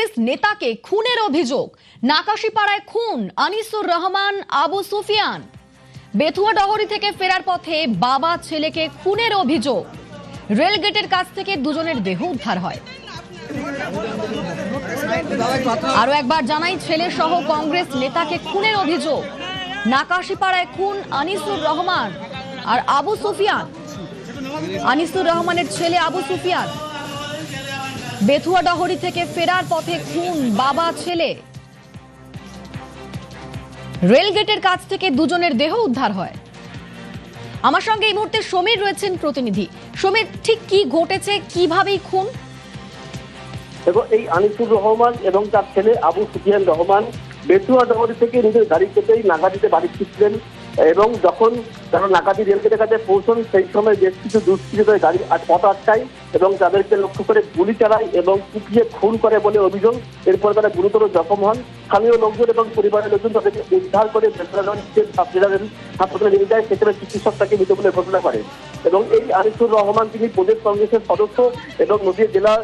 কংগ্রেস নেতাকে খুনের অভিযোগ। নাকাশিপাড়ায় খুন আনিসুর রহমান আবু সুফিয়ান। বেথুয়া ডহরি থেকে ফেরার পথে বাবা ছেলেকে খুনের অভিযোগ। রেলগেটের কাছ থেকে দুজনের দেহ উদ্ধার হয়। আরো একবার জানাই, ছেলে সহ কংগ্রেস নেতাকে খুনের অভিযোগ। নাকাশিপাড়ায় খুন আনিসুর রহমান আর আবু সুফিয়ান। আনিসুর রহমানের ছেলে আবু সুফিয়ান। বেথুয়া ডহরি থেকে ফেরার পথে খুন বাবা ছেলে। রেলগেটের কাছ থেকে দুজনের দেহ উদ্ধার হয়। আমার সঙ্গে এই মুহূর্তে সমীর রয়েছেন প্রতিনিধি। সমীর, ঠিক কি ঘটেছে, কিভাবেই খুন? এবং এই আনিসুর রহমান এবং তার ছেলে আবু সুফিয়ান রহমান বেথুয়া ডহরি থেকে নিজের গাড়ি চেপেই নাগাদিতে বাড়ি ফিরছিলেন এবং যখন তারা নাগাদি রেলগেটের কাছে পৌঁছন সেই সময় বেশ কিছু দুষ্কৃতীদের গাড়ি পথ আটকায় এবং তাদেরকে লক্ষ্য করে গুলি চালায় এবং কুপিয়ে খুন করে বলে অভিযোগ। এরপর তারা গুরুতর জখম হন। স্থানীয় লোকজন এবং পরিবারের লোকজন তাদেরকে উদ্ধার করে হাসপাতালে নিয়ে যায়। সেখানে চিকিৎসক তাকে মৃত বলে ঘোষণা করে। এবং এই আনিসুর রহমান তিনি প্রদেশ কংগ্রেসের সদস্য এবং নদীয়া জেলা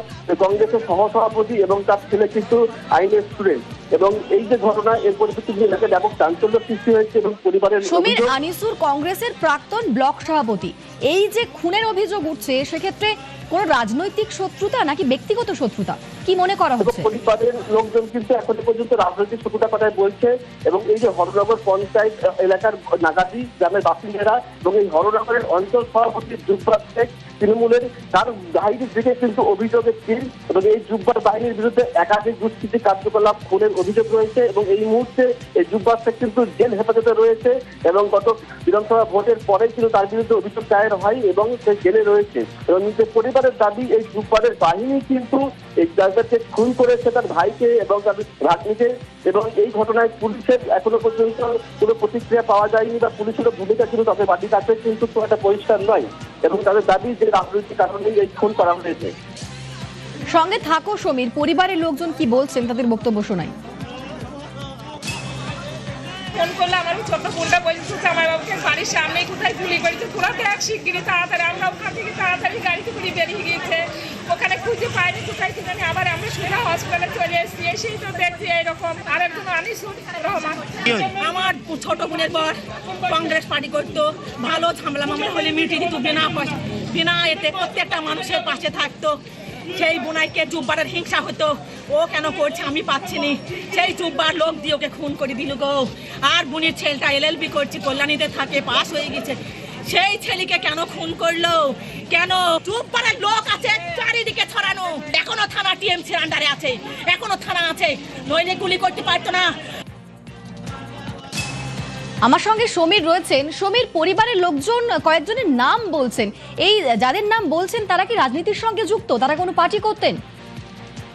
কংগ্রেসের সহসভাপতি এবং তার ছেলে কিন্তু আইনের স্টুডেন্ট। এবং এই যে ঘটনা, এর পরিপ্রেক্ষিতে এলাকায় ব্যাপক চাঞ্চল্য সৃষ্টি হয়েছে এবং পরিবারের সমীর, আনিসুর কংগ্রেসের প্রাক্তন ব্লক সভাপতি। এই যে খুনের অভিযোগ উঠছে, সেক্ষেত্রে কোন রাজনৈতিক শত্রুতা নাকি ব্যক্তিগত শত্রুতা, কি মনে করা হচ্ছে? পরিবারের লোকজন কিন্তু এখনো পর্যন্ত রাজনৈতিক শত্রুতার কথাই বলছে। এবং এই যে হরনগর পঞ্চায়েত এলাকার নাগাদি গ্রামের বাসিন্দারা এবং এই হরনগরের অঞ্চল সভাপতি জুব্বার শেখ তৃণমূলের, তার বাহিনীর দিকে কিন্তু অভিযোগের তীর এবং এই জুব্বার বাহিনীর বিরুদ্ধে একাধিক দুষ্কৃতি কার্যকলাপ খুনের অভিযোগ রয়েছে। এবং এই মুহূর্তে এই জুব্বার শেখ কিন্তু জেল হেফাজতে রয়েছে এবং গত বিধানসভা ভোটের পরে কিন্তু তার বিরুদ্ধে অভিযোগ দায়ের হয় এবং সে জেলে রয়েছে। এবং পরিবারের দাবি, এই জুব্বারের বাহিনী কিন্তু এই জায়গাকে খুন করেছে তার ভাইকে এবং তার ভাগ্নিকে। এবং এই ঘটনায় পুলিশের এখনো পর্যন্ত কোনো প্রতিক্রিয়া পাওয়া যায়নি বা পুলিশের ভূমিকা কিন্তু তাদের বাড়ির কাছে কিন্তু খুব একটা পরিষ্কার নয়। এবং তাদের দাবি যে রাজনৈতিক কারণেই এই খুন করা হয়েছে। সঙ্গে থাকো সমীর, পরিবারের লোকজন কি বলছেন, তাদের বক্তব্য শোনাই। ফোন করলে আমার ছোট্ট বোনটা বলছে আমার বাবুকে বাড়ির সামনে কোথায় গুলি করেছে, তোরা দেখ শিগগিরি তাড়াতাড়ি। আমরা ওখান থেকে তাড়াতাড়ি গাড়িতে করে বেরিয়ে গিয়েছে, ওখানে খুঁজে পাইনি কোথায় কি জানি। আবার আমরা সোজা হসপিটালে চলে এসেছি, এসেই তো দেখছি এইরকম। আর একজন আনিসুর রহমান আমার ছোট বোনের পর কংগ্রেস পার্টি করতো, ভালো ঝামেলা মামলা হলে মিটিয়ে দিত বিনা এতে, প্রত্যেকটা মানুষের পাশে থাকতো। সেই বোনাইকে জুব্বারের হিংসা হতো, ও কেন করছে আমি পাচ্ছি নি, সেই জুব্বার লোক দিয়ে ওকে খুন করে দিল গো। আর বোনের ছেলেটা LLB করছে, কল্যাণীতে থাকে, পাস হয়ে গেছে, সেই ছেলেকে কেন খুন করলো? কেন? জুব্বারের লোক আছে চারিদিকে ছড়ানো, এখনো থানা TMC আন্ডারে আছে, এখনো থানা আছে, নইলে গুলি করতে পারতো না। আমার সঙ্গে সমীর রয়েছেন। সমীর, পরিবারের লোকজন কয়েকজনের নাম বলছেন, এই যাদের নাম বলছেন তারা কি রাজনীতির সঙ্গে যুক্ত? তারা কোনো পার্টি করতেন?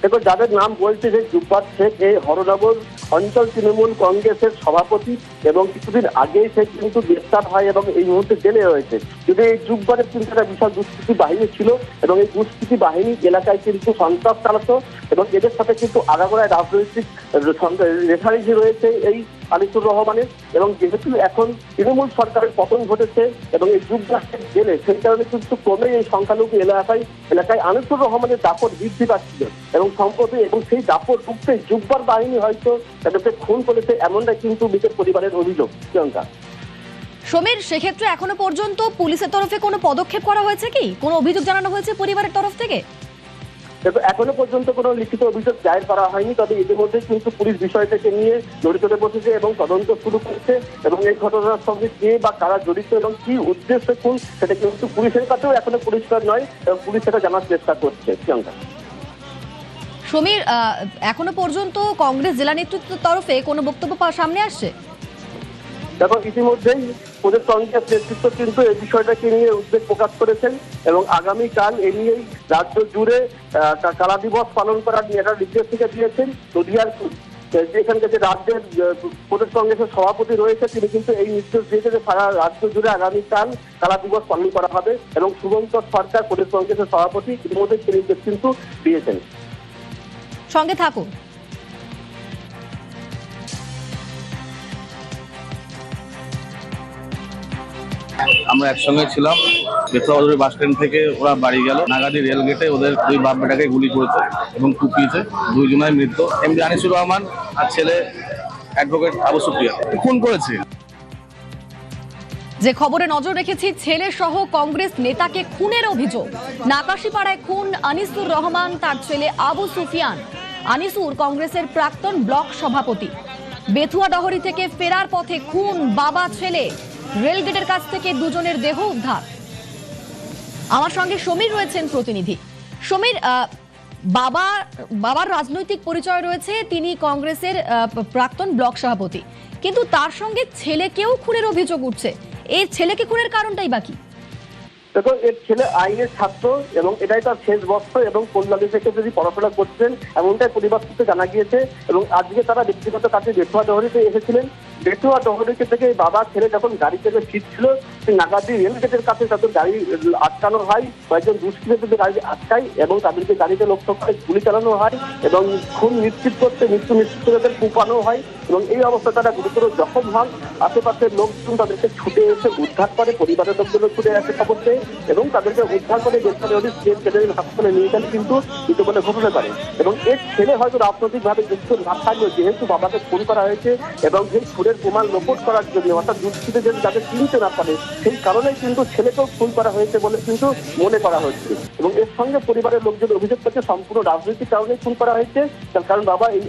দেখো, যাদের নাম বলছে যে জুব্বার শেখ এই হরনগর অঞ্চল তৃণমূল কংগ্রেসের সভাপতি এবং কিছুদিন আগেই সে কিন্তু গ্রেফতার হয় এবং এই মুহূর্তে জেলে রয়েছে। যদি এই জুব্বারের কিন্তু একটা বিশাল দুষ্কৃতি বাহিনী ছিল এবং এই দুষ্কৃতি বাহিনী এলাকায় কিন্তু সন্ত্রাস চালাতো এবং এদের সাথে কিন্তু আগাগোড়ায় রাজনৈতিক রেখারেখি রয়েছে এই আনিসুর রহমানের। এবং যেহেতু এখন তৃণমূল সরকারের পতন ঘটেছে এবং এই জুব্বার শেখ জেলে, সেই কারণে কিন্তু ক্রমে এই সংখ্যালঘু এলাকায় আনিসুর রহমানের দাপট বৃদ্ধি পাচ্ছিল এবং সম্প্রতি এবং সেই দাপট রুখতে জুব্বার বাহিনী হয়তো তাদেরকে খুন করেছে, এমনটাই কিন্তু মৃতের পরিবারের অভিযোগ। প্রিয়ঙ্কা, সমীর, সেক্ষেত্রে এখনো পর্যন্ত পুলিশের তরফে কোনো পদক্ষেপ করা হয়েছে কি? কোনো অভিযোগ জানানো হয়েছে পরিবারের তরফ থেকে? এখনো পর্যন্ত কোনো লিখিত অভিযোগ দায়ের করা হয়নি, তবে ইতিমধ্যে কিন্তু পুলিশ বিষয়টাকে নিয়ে জড়িত বসেছে এবং তদন্ত শুরু করেছে। এবং এই ঘটনার সঙ্গে কে বা কারা জড়িত এবং কি উদ্দেশ্যে খুন, সেটা কিন্তু পুলিশের কাছেও এখনো পরিষ্কার নয় এবং পুলিশ সেটা জানার চেষ্টা করছে। প্রিয়ঙ্কা, সমীর, এখনো পর্যন্ত কংগ্রেস জেলা নেতৃত্বের তরফে কোনো বক্তব্য সামনে আসছে? দেখো, ইতিমধ্যেই প্রদেশ কংগ্রেস নেতৃত্ব কিন্তু এই বিষয়টাকে নিয়ে উদ্বেগ প্রকাশ করেছেন এবং আগামীকাল এ নিয়েই রাজ্য জুড়ে কালা দিবস পালন করার একটা নির্দেশ থেকে দিয়েছেন। নদিয়ার যেখানকার যে রাজ্যের প্রদেশ কংগ্রেসের সভাপতি রয়েছে, তিনি কিন্তু এই নির্দেশ দিয়েছে যে সারা রাজ্য জুড়ে আগামীকাল কালা দিবস পালন করা হবে এবং শুভঙ্কর সরকার প্রদেশ কংগ্রেসের সভাপতি ইতিমধ্যে সেই নির্দেশ কিন্তু দিয়েছেন। সঙ্গে থাকুন। আমরা একসঙ্গে ছিলাম। বেথুয়া বাস স্ট্যান্ড থেকে ওরা বাড়ি গেল, নাগাদি রেল গেটে ওদের দুই বাপ বেটাকে গুলি করেছে এবং কুপিয়েছে। দুইজনের মৃত্যু। এমডি আনিসুর রহমান আর ছেলে অ্যাডভোকেট আবু সুফিয়ান খুন করেছে। যে খবরে নজর রেখেছি, ছেলে সহ কংগ্রেস নেতাকে খুনের অভিযোগ। নাকাশিপাড়ায় খুন আনিসুর রহমান, তার ছেলে আবু সুফিয়ান। আনিসুর কংগ্রেসের প্রাক্তন ব্লক সভাপতি। বেথুয়া ডহরি থেকে ফেরার পথে খুন বাবা ছেলে। রেলগেটের কাছ থেকে দুজনের দেহ উদ্ধার। আমার সঙ্গে সমীর রয়েছেন প্রতিনিধি। সমীর, বাবার রাজনৈতিক পরিচয় রয়েছে, তিনি কংগ্রেসের প্রাক্তন ব্লক সভাপতি, কিন্তু তার সঙ্গে ছেলেকেও খুনের অভিযোগ উঠছে। এই ছেলেকে খুনের কারণটাই বাকি। দেখো, এর ছেলে আইনের ছাত্র এবং এটাই তার শেষ বর্ষ এবং কল্যাণী থেকে যদি পড়াশোনা করছেন এমনটাই পরিবার সূত্রে জানা গিয়েছে। এবং আজকে তারা ব্যক্তিগত কাজে বেথুয়া ডহরিতে এসেছিলেন। বেথুয়া ডহরিকে থেকে বাবা ছেলে যখন গাড়ি থেকে ফিরছিল, সেই নাগাদি রেল গেটের কাছে তাদের গাড়ি আটকানো হয়। কয়েকজন দুষ্কৃতীদের গাড়ি আটকায় এবং তাদেরকে গাড়িতে লক্ষ্য করে গুলি চালানো হয় এবং খুন নিশ্চিত করতে মৃত্যু নিশ্চিত করে তাদের কুপানো হয়। এবং এই অবস্থায় তারা গুরুতর জখম হন। আশেপাশের লোকজন তাদেরকে ছুটে এসে উদ্ধার করে, পরিবারের লোকজনও ছুটে আসে খবর পেয়ে এবং তাদেরকে উদ্ধার করে হাসপাতালে নিয়ে গেলে কিন্তু মৃত্যু বলে ঘোষণা করে। এবং এর ছেলে হয়তো রাজনৈতিকভাবে যুক্ত না থাকলেও যেহেতু বাবাকে খুন করা হয়েছে এবং সেই খুনের প্রমাণ লোপট করার জন্য, অর্থাৎ দুষ্কৃতীদের যাতে চিনতে না পারে সেই কারণেই কিন্তু ছেলেকেও খুন করা হয়েছে বলে কিন্তু মনে করা হচ্ছে। এবং এর সঙ্গে পরিবারের লোকজন অভিযোগ করছে সম্পূর্ণ রাজনৈতিক কারণেই খুন করা হয়েছে। তার কারণ বাবা এই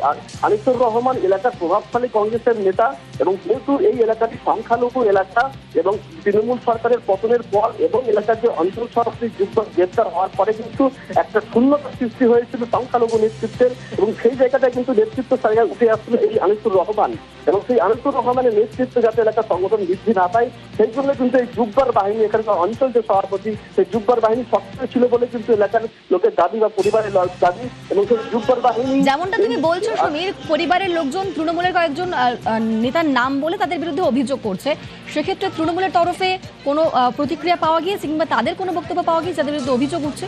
আনিসুর রহমান এলাকার প্রভাবশালী কংগ্রেসের নেতা এবং যেহেতু এই এলাকাটি সংখ্যালঘু এলাকা এবং তৃণমূল সরকারের পতনের পর এবং এলাকার যে অঞ্চল সভাপতি যুদ্ধ গ্রেপ্তার হওয়ার পরে কিন্তু একটা শূন্যতা সৃষ্টি হয়েছিল সংখ্যালঘু নেতৃত্বের। এবং সেই জায়গাটায় কিন্তু নেতৃত্ব জায়গায় উঠে আসছিল এই আনিসুর রহমান। এবং সেই আনিসুর রহমানের নেতৃত্বে যাতে এলাকার সংগঠন বৃদ্ধি না পায় সেই জন্য কিন্তু এই জুব্বার বাহিনী, এখানকার অঞ্চল যে সভাপতি, সেই জুব্বার বাহিনী সক্রিয় ছিল বলে কিন্তু এলাকার লোকের দাবি বা পরিবারের দাবি। এবং সেই জুব্বার বাহিনী, যেমনটা তুমি বলছো সমীর, পরিবারের লোকজন তৃণমূলের কয়েকজন নেতার নাম বলে তাদের বিরুদ্ধে অভিযোগ করছে। সেক্ষেত্রে তৃণমূলের তরফে কোনো প্রতিক্রিয়া পাওয়া গিয়েছে কিংবা তাদের কোনো বক্তব্য পাওয়া গিয়েছে যাদের বিরুদ্ধে অভিযোগ উঠছে?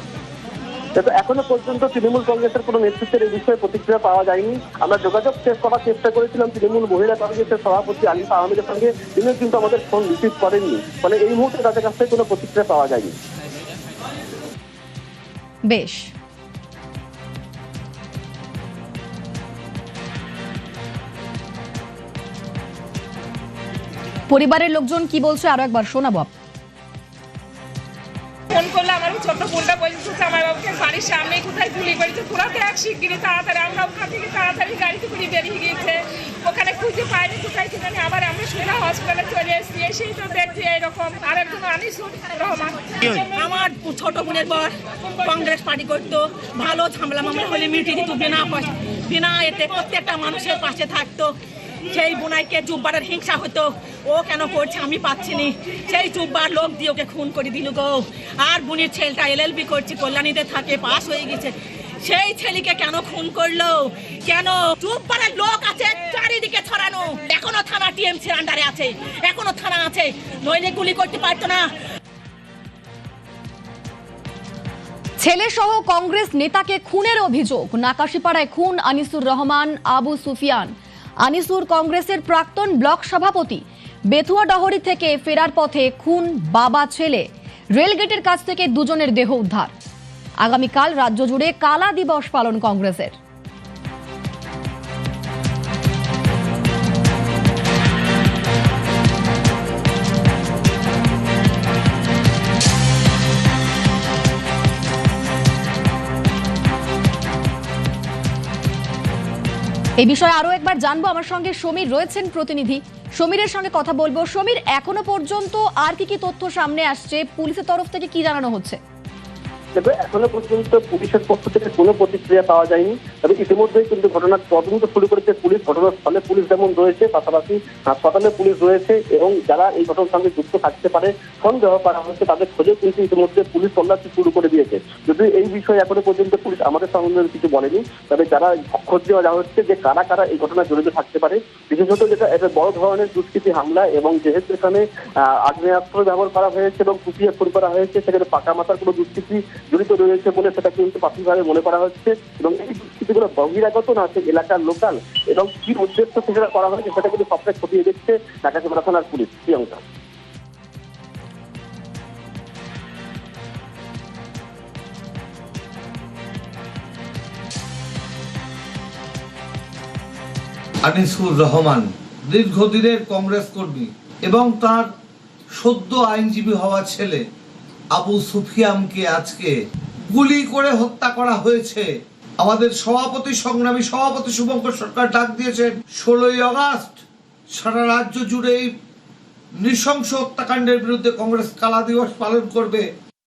এখনো পর্যন্ত তৃণমূল কংগ্রেসের কোনো নেতৃত্বের এই বিষয়ে প্রতিক্রিয়া পাওয়া যায়নি। আমরা যোগাযোগ করার চেষ্টা করেছিলাম তৃণমূল মহিলা কংগ্রেসের সভাপতি আলিফা আহমেদের সঙ্গে, তিনি কিন্তু আমাদের ফোন রিসিভ করেননি। মানে এই মুহূর্তে তাদের কাছ থেকে কোনো প্রতিক্রিয়া পাওয়া যায়নি। বেশ, পরিবারের লোকজন কি বলছে আরো একবার শোনাবো। ফোন করলে আমার ছোট বোনটা বলছে আমার বাবুকে বাড়ির সামনে কোথায় গুলি করেছে, তোরা দেখ শিগগিরি তাড়াতাড়ি। আমরা ওখান থেকে তাড়াতাড়ি গাড়িতে করে বেরিয়ে গিয়েছে, ওখানে খুঁজে পাইনি কোথায় সেখানে। আবার আমরা সোজা হসপিটালে চলে এসেছি, এসেই তো দেখছি এইরকম। আর একজন আনিসুর রহমান, আমার ছোট বোনের বর কংগ্রেস পার্টি করতো, ভালো ঝামেলা মামলা হলে মিটিয়ে দিত বিনা পয়সা, বিনা এতে প্রত্যেকটা মানুষের পাশে থাকতো। সেই বোনাইকে জুব্বারের হিংসা হতো, ও কেন করছে আমি পাচ্ছি নি, সেই জুব্বার লোক দিয়ে ওকে খুন করে দিল গো। আর বোনের ছেলেটা LLB করছে, কল্যাণীতে থাকে, পাস হয়ে গেছে, সেই ছেলেকে কেন খুন করলো? কেন? জুব্বারের লোক আছে চারিদিকে ছড়ানো, এখনো থানা TMC আন্ডারে আছে, এখনো থানা আছে, নইলে গুলি করতে পারতো না। ছেলে সহ কংগ্রেস নেতাকে খুনের অভিযোগ। নাকাশিপাড়ায় খুন আনিসুর রহমান, আবু সুফিয়ান। আনিসুর কংগ্রেসের প্রাক্তন ব্লক সভাপতি। বেথুয়া ডহরি থেকে ফেরার পথে খুন বাবা ছেলে। রেলগেটের কাছ থেকে দুজনের দেহ উদ্ধার। আগামীকাল রাজ্য জুড়ে কালা দিবস পালন কংগ্রেসের। এই বিষয়ে আরো একবার জানবো, আমার সঙ্গে সমীর রয়েছেন প্রতিনিধি। সমীরের সঙ্গে কথা বলবো। সমীর, এখনো পর্যন্ত আর কি তথ্য সামনে আসছে? পুলিশের তরফ থেকে কি জানানো হচ্ছে? তবে এখনো পর্যন্ত পুলিশের পক্ষ থেকে কোনো প্রতিক্রিয়া পাওয়া যায়নি। তবে ইতিমধ্যেই কিন্তু ঘটনার তদন্ত শুরু করেছে পুলিশ। ঘটনাস্থলে পুলিশ যেমন রয়েছে, পাশাপাশি হাসপাতালে পুলিশ রয়েছে এবং যারা এই ঘটনার সঙ্গে যুক্ত থাকতে পারে সন্দেহ করা হচ্ছে তাদের খোঁজে কিন্তু ইতিমধ্যে পুলিশ তল্লাশি শুরু করে দিয়েছে। যদি এই বিষয়ে এখনো পর্যন্ত পুলিশ আমাদের সম্বন্ধে কিছু বলেনি, তবে যারা খোঁজ দেওয়া হচ্ছে যে কারা কারা এই ঘটনায় জড়িত থাকতে পারে। বিশেষত যেটা এটা বড় ধরনের দুষ্কৃতী হামলা এবং যেহেতু এখানে আগ্নেয়াস্ত্র ব্যবহার করা হয়েছে এবং কুপিয়ে খুন করা হয়েছে, সেখানে পাকা মাথার কোনো দুষ্কৃতী জড়িত রয়েছে বলে সেটা কিন্তু প্রাথমিকভাবে মনে করা হচ্ছে। এবং এই দুষ্কৃতিগুলো বহিরাগত না, সে এলাকার লোকাল এবং কি উদ্দেশ্য সেটা করা হয়েছে সেটা কিন্তু সবটাই খতিয়ে দেখছে নাকাশিপাড়া থানার পুলিশ। প্রিয়ঙ্কা। আনিসুর রহমান দীর্ঘদিনের কংগ্রেস কর্মী এবং তার সদ্য আইনজীবী হওয়া ছেলে আবু সুফিয়ানকে আজকে গুলি করে হত্যা করা হয়েছে। আমাদের সংগ্রামী সভাপতি শুভঙ্কর সরকার ডাক দিয়েছেন 16ই আগস্ট সারা রাজ্য জুড়ে এই নৃশংস হত্যাকাণ্ডের বিরুদ্ধে কংগ্রেস কালা দিবস পালন করবে।